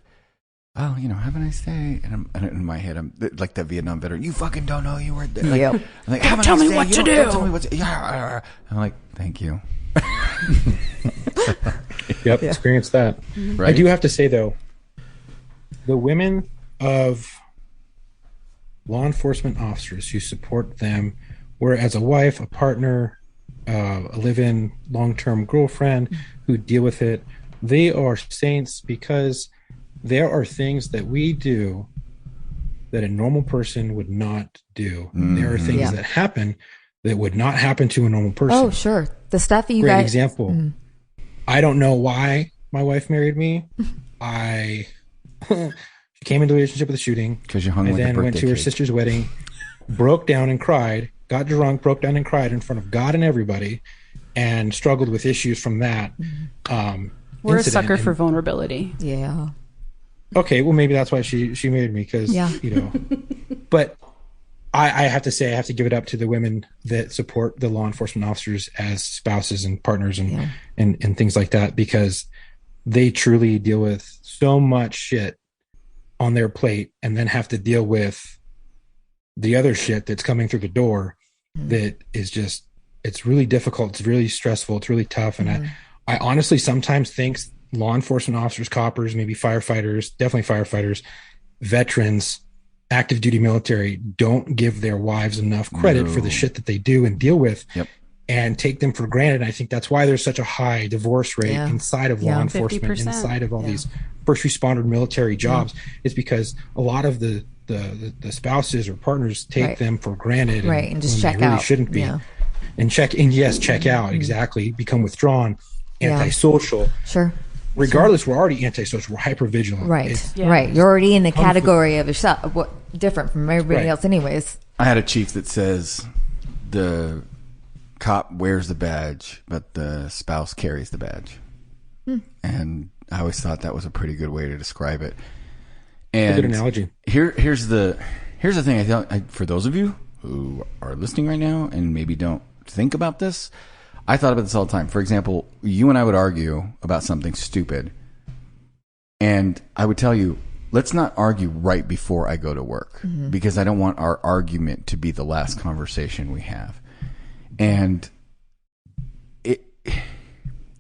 oh, have a nice day. And in my head, I'm like that Vietnam veteran. You fucking don't know you were there. Like, Yep. I'm like, have a nice Tell me day. what You to don't do. Tell me what to, yeah. I'm like, thank you. Yep, experienced that. Right? I do have to say though, the women of law enforcement officers who support them, where as a wife, a partner, a live-in long-term girlfriend who deal with it, they are saints because there are things that we do that a normal person would not do. There are things Yeah. that happen that would not happen to a normal person. Oh, sure. The stuff that you Great guys. example. I don't know why my wife married me. She came into a relationship with a shooting. Because you hung And with the then went birthday to her cake. sister's wedding, broke down and cried, got drunk, broke down and cried in front of God and everybody, and struggled with issues from that. We're a incident. sucker for And- vulnerability. Yeah. Okay, well maybe that's why she married me because Yeah. But I have to say I have to give it up to the women that support the law enforcement officers as spouses and partners and and things like that, because they truly deal with so much shit on their plate and then have to deal with the other shit that's coming through the door that is just, it's really difficult, it's really stressful, it's really tough. And I honestly sometimes think law enforcement officers, coppers, maybe firefighters, definitely firefighters, veterans, active duty military don't give their wives enough credit for the shit that they do and deal with. Yep. And take them for granted. I think that's why there's such a high divorce rate Yeah. inside of Yeah. law enforcement, 50%. inside of all these first responder military jobs. It's because a lot of the spouses or partners take Right. them for granted, Right, and just when check they really out. shouldn't be. Yeah. And check out exactly. Become withdrawn, Yeah. antisocial. Sure. Regardless, we're already antisocial. We're hyper vigilant. Right. Yeah. Right. You're already in the Comfort. category of yourself, what different from everybody Right. else, anyways. I had a chief that says the cop wears the badge, but the spouse carries the badge. And I always thought that was a pretty good way to describe it. And Good analogy. Here's the thing. For those of you who are listening right now and maybe don't think about this, I thought about this all the time. For example, you and I would argue about something stupid, and I would tell you, let's not argue right before I go to work because I don't want our argument to be the last conversation we have. And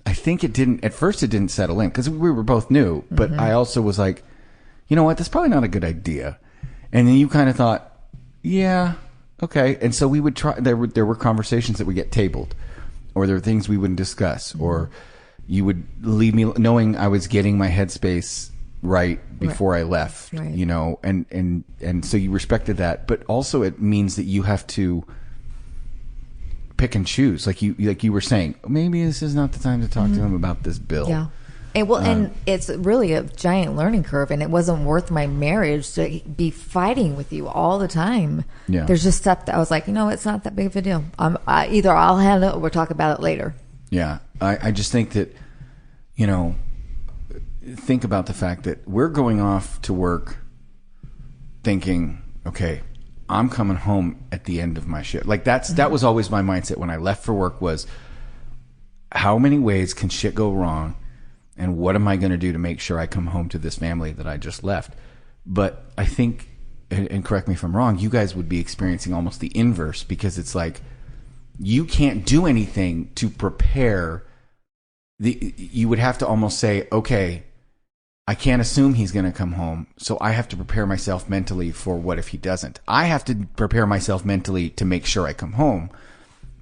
I think at first it didn't settle in because we were both new, but I also was like, you know what, that's probably not a good idea. And then you kind of thought, yeah, okay. And so we would try, there were conversations that would get tabled, or there were things we wouldn't discuss, or you would leave me knowing I was getting my headspace right before I left, Right. and so you respected that, but also it means that you have to pick and choose, like you were saying, maybe this is not the time to talk to him about this bill. Yeah. And it's really a giant learning curve, and it wasn't worth my marriage to be fighting with you all the time. Yeah. There's just stuff that I was like, it's not that big of a deal. Either I'll handle it or we'll talk about it later. Yeah, I just think that, think about the fact that we're going off to work thinking, okay, I'm coming home at the end of my shift. Like that was always my mindset when I left for work was, how many ways can shit go wrong? And what am I going to do to make sure I come home to this family that I just left? But I think, and correct me if I'm wrong, you guys would be experiencing almost the inverse, because it's like you can't do anything to prepare. You would have to almost say, okay, I can't assume he's going to come home, so I have to prepare myself mentally for what if he doesn't. I have to prepare myself mentally to make sure I come home.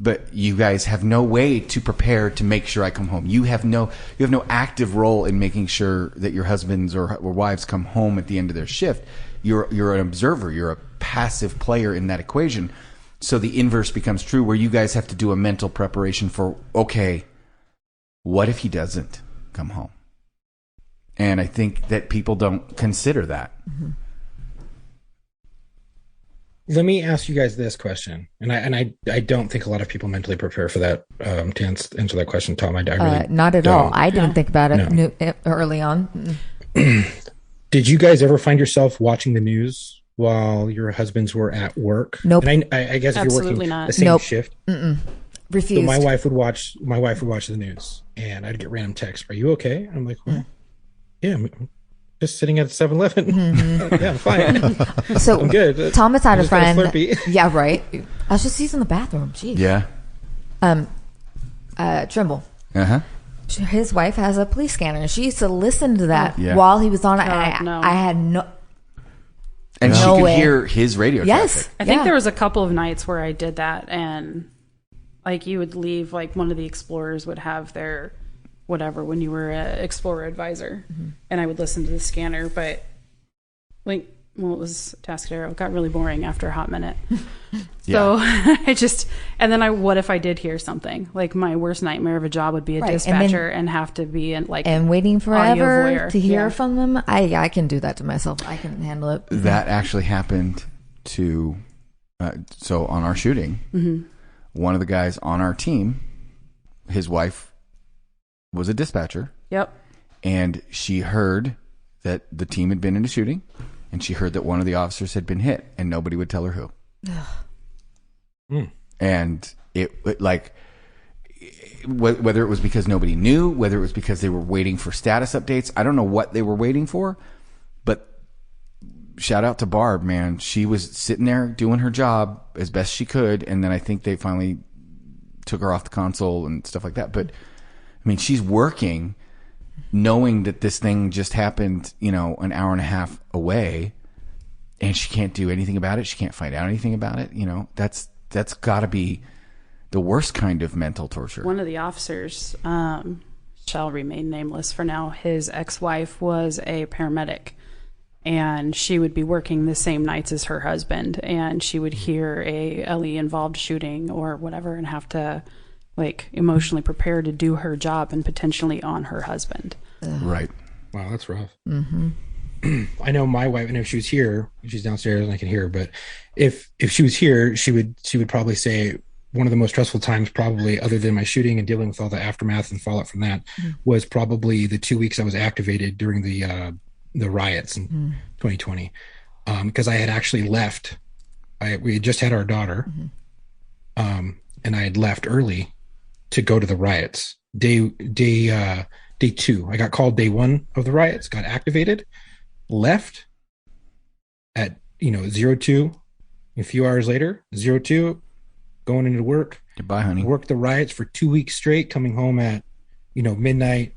But you guys have no way to prepare to make sure I come home. You have no active role in making sure that your husbands or wives come home at the end of their shift. You're an observer. You're a passive player in that equation. So the inverse becomes true, where you guys have to do a mental preparation for, okay, what if he doesn't come home? And I think that people don't consider that. Mm-hmm. Let me ask you guys this question, and I don't think a lot of people mentally prepare for that. To answer that question, Tom, I really Not at don't. all. I didn't think about it early on. Did you guys ever find yourself watching the news while your husbands were at work? Nope. And I guess if you're Absolutely working not. the same Nope. shift, refused. my wife would watch the news, and I'd get random texts. Are you okay? And I'm like, well, yeah, I'm just sitting at 7-Eleven. Yeah, I'm fine. So I'm good. Thomas had a Just kinda friend. flirty. Yeah, right. I was just using the bathroom. Jeez. Yeah. Trimble. Uh-huh. His wife has a police scanner. She used to listen to that Yeah. while he was on it. God, no. I had no. And she No could way. hear his radio Yes. traffic. I think Yeah. there was a couple of nights where I did that, and like you would leave, like one of the explorers would have their whatever when you were an explorer advisor, and I would listen to the scanner. But like, well, it was Tascadero. It got really boring after a hot minute. So I just, and then what if I did hear something? Like my worst nightmare of a job would be a Right, and dispatcher then- and have to be in like And waiting forever voyeur. to hear Yeah. from them. I can do that to myself. I can handle it. That actually happened to, so on our shooting, one of the guys on our team, his wife was a dispatcher, Yep. and she heard that the team had been in a shooting, and she heard that one of the officers had been hit, and nobody would tell her who. And it like, whether it was because nobody knew, whether it was because they were waiting for status updates, I don't know what they were waiting for, but shout out to Barb, man. She was sitting there doing her job as best she could, and then I think they finally took her off the console and stuff like that. But I mean, she's working knowing that this thing just happened, an hour and a half away, and she can't do anything about it. She can't find out anything about it. That's got to be the worst kind of mental torture. One of the officers, shall remain nameless for now, his ex-wife was a paramedic, and she would be working the same nights as her husband, and she would hear a LE-involved shooting or whatever and have to like emotionally prepare to do her job and potentially on her husband. Right. Wow, that's rough. I know my wife, and if she was here, she's downstairs and I can hear her, but if she was here, she would probably say one of the most stressful times, probably other than my shooting and dealing with all the aftermath and fallout from that, was probably the 2 weeks I was activated during the riots in 2020, because I had actually left. We had just had our daughter, and I had left early to go to the riots. Day 2, I got called day 1 of the riots, got activated, left at 02. A few hours later, 02, going into work. Goodbye, honey. Worked the riots for 2 weeks straight, coming home at midnight,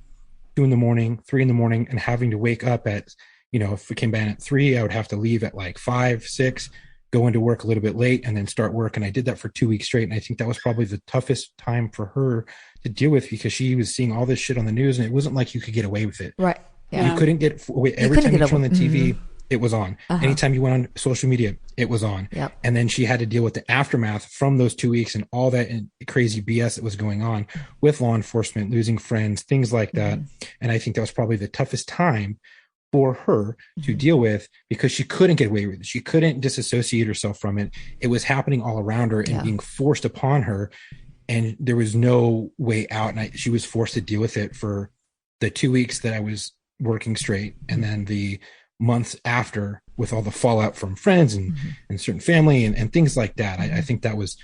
2 a.m, 3 a.m, and having to wake up at if we came back at 3, I would have to leave at like 5, 6, go into work a little bit late, and then start work. And I did that for 2 weeks straight. And I think that was probably the toughest time for her to deal with, because she was seeing all this shit on the news, and it wasn't like you could get away with it. Right. Yeah. You couldn't get away. Every couldn't time you get turned on the away. TV, it was on. Anytime you went on social media, it was on. Yep. And then she had to deal with the aftermath from those 2 weeks and all that crazy BS that was going on with law enforcement, losing friends, things like that. And I think that was probably the toughest time for her to deal with, because she couldn't get away with it. She couldn't disassociate herself from it. It was happening all around her and being forced upon her, and there was no way out. And she was forced to deal with it for the 2 weeks that I was working straight, and then the months after with all the fallout from friends and certain family and things like that. I think that was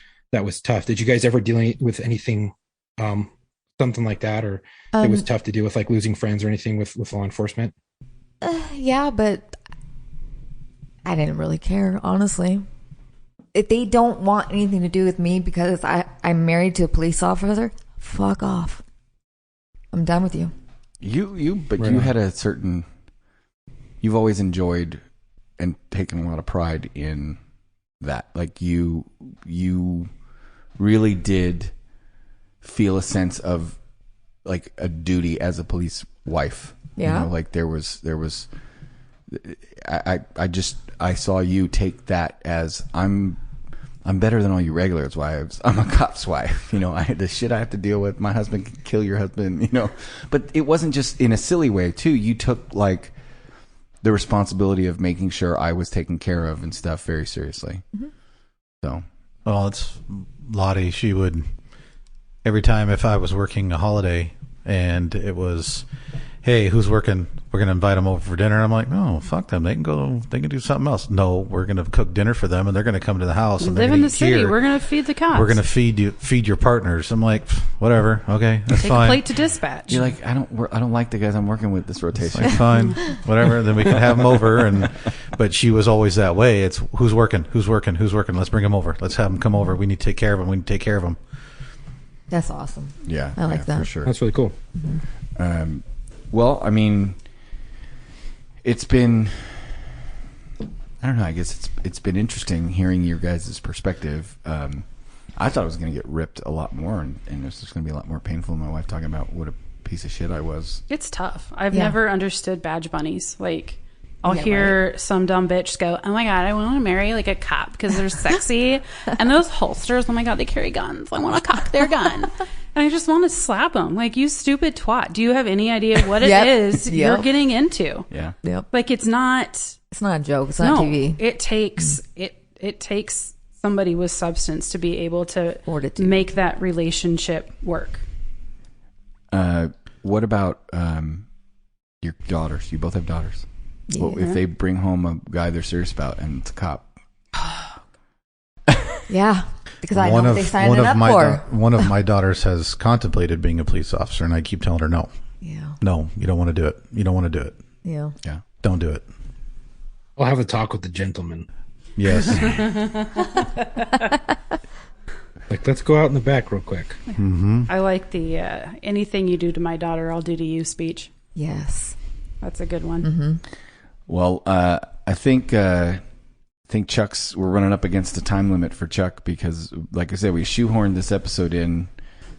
tough. Did you guys ever deal with anything something like that, or it was tough to deal with, like losing friends or anything with law enforcement? Yeah, but I didn't really care, honestly. If they don't want anything to do with me because I'm married to a police officer, fuck off. I'm done with you. But you had a certain. You've always enjoyed and taken a lot of pride in that. Like you really did feel a sense of like a duty as a police wife. Yeah. Like there was. I saw you take that as I'm better than all you regulars wives. I'm a cop's wife. The shit I have to deal with. My husband can kill your husband. But it wasn't just in a silly way too. You took like the responsibility of making sure I was taken care of and stuff very seriously. So, well, it's Lottie. She would every time if I was working a holiday and it was hey, who's working? We're going to invite them over for dinner. And I'm like, no, fuck them. They can do something else. No, we're going to cook dinner for them and they're going to come to the house and live in the city. We're going to feed the cops. We're going to feed your partners. I'm like, whatever. Okay. That's Take fine. a plate to dispatch. You're like, I don't like the guys I'm working with this rotation. It's like, fine, whatever. Then we can have them over. But she was always that way. It's who's working. Let's bring them over. Let's have them come over. We need to take care of them. That's awesome. Yeah. I like that. For sure. That's really cool. Well, I mean, it's been, I don't know, I guess it's been interesting hearing your guys' perspective. I thought I was going to get ripped a lot more, and it was just going to be a lot more painful. My wife talking about what a piece of shit I was. It's tough. I've Yeah. never understood badge bunnies. Like, I'll Yeah, hear some dumb bitch go, oh my God, I want to marry like a cop because they're sexy. And those holsters, oh my God, they carry guns. I want to cock their gun. And I just want to slap them. Like, you stupid twat. Do you have any idea what it Yep. is Yep. you're getting into? Yeah. Yep. Like, it's not It's not a joke. It's not TV. It takes it takes somebody with substance to be able to Fortitude. make that relationship work. What about your daughters? You both have daughters. Well, if they bring home a guy they're serious about and it's a cop. Yeah. Because I know what they signed it up for. One of my daughters has contemplated being a police officer, and I keep telling her no. Yeah. No, you don't want to do it. You don't want to do it. Yeah. Yeah. Don't do it. I'll have a talk with the gentleman. Yes. Like, let's go out in the back real quick. I like the anything you do to my daughter, I'll do to you speech. Yes. That's a good one. Well, I think Chuck's, we're running up against the time limit for Chuck because, like I said, we shoehorned this episode in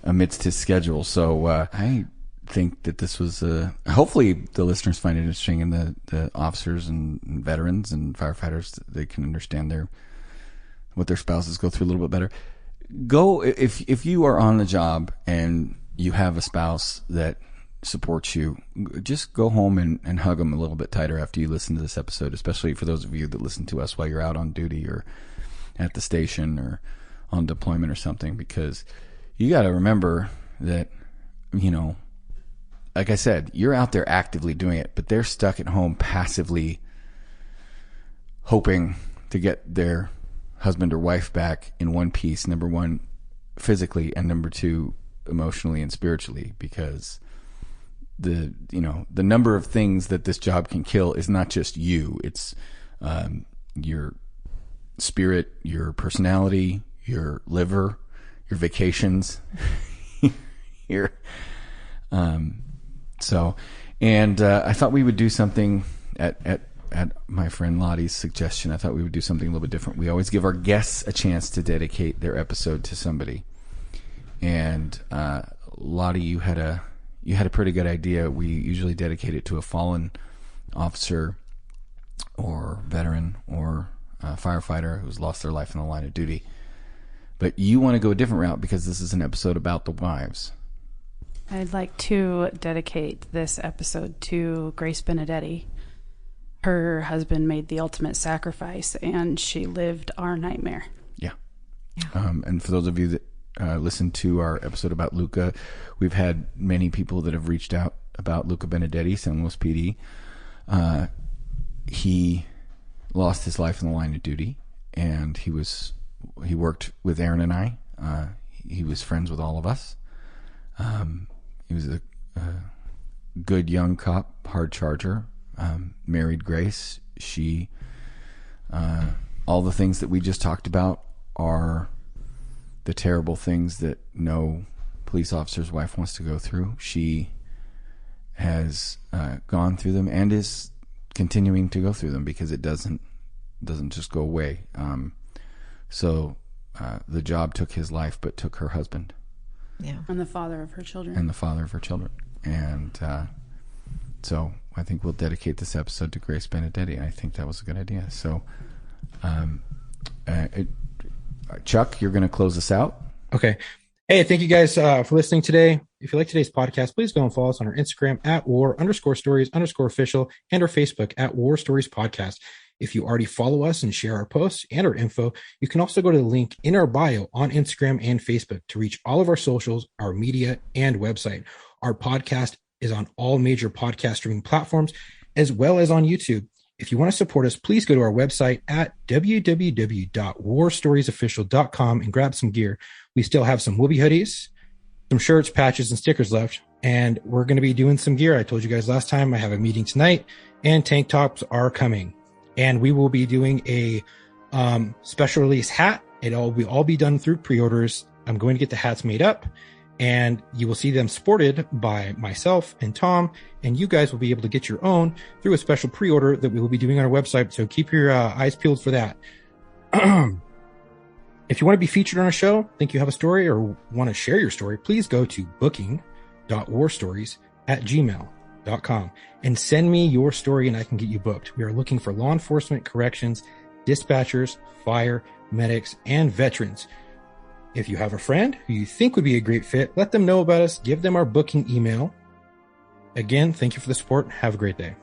amidst his schedule. So I think that this was, hopefully the listeners find it interesting, and the officers and veterans and firefighters, they can understand what their spouses go through a little bit better. Go, if you are on the job and you have a spouse that supports you, just go home and hug them a little bit tighter after you listen to this episode, especially for those of you that listen to us while you're out on duty or at the station or on deployment or something, because you got to remember that, like I said, you're out there actively doing it, but they're stuck at home passively hoping to get their husband or wife back in one piece, number one, physically, and number two, emotionally and spiritually, because the number of things that this job can kill is not just you. It's your spirit, your personality, your liver, your vacations, I thought we would do something at my friend Lottie's suggestion. I thought we would do something a little bit different. We always give our guests a chance to dedicate their episode to somebody. And Lottie, you had a pretty good idea. We usually dedicate it to a fallen officer or veteran or firefighter who's lost their life in the line of duty. But you want to go a different route because this is an episode about the wives. I'd like to dedicate this episode to Grace Benedetti. Her husband made the ultimate sacrifice, and she lived our nightmare. Yeah. And for those of you that listened to our episode about Luca, we've had many people that have reached out about Luca Benedetti, San Luis PD. He lost his life in the line of duty, and he worked with Aaron and I. He was friends with all of us. He was a good young cop, hard charger. Married Grace. She, all the things that we just talked about are the terrible things that no police officer's wife wants to go through. She has gone through them and is continuing to go through them because it doesn't just go away. So the job took his life, but took her husband. Yeah. And the father of her children. And so I think we'll dedicate this episode to Grace Benedetti. I think that was a good idea. So, Chuck, you're going to close us out. Okay. Hey, thank you guys for listening today. If you like today's podcast, please go and follow us on our Instagram at @war_stories_official and our Facebook at War Stories Podcast. If you already follow us and share our posts and our info, you can also go to the link in our bio on Instagram and Facebook to reach all of our socials, our media, and website. Our podcast is on all major podcast streaming platforms, as well as on YouTube. If you want to support us, please go to our website at www.warstoriesofficial.com and grab some gear. We still have some Whoopee hoodies, some shirts, patches, and stickers left, and we're going to be doing some gear. I told you guys last time I have a meeting tonight, and tank tops are coming. And we will be doing a special release hat. It'll all be done through pre-orders. I'm going to get the hats made up, and you will see them sported by myself and Tom, and you guys will be able to get your own through a special pre-order that we will be doing on our website. So keep your eyes peeled for that. If you want to be featured on a show, think you have a story, or want to share your story, please go to booking.warstories@gmail.com and send me your story, and I can get you booked. We are looking for law enforcement, corrections, dispatchers, fire, medics, and veterans. If you have a friend who you think would be a great fit, let them know about us. Give them our booking email. Again, thank you for the support. Have a great day.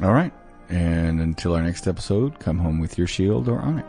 All right. And until our next episode, come home with your shield or on it.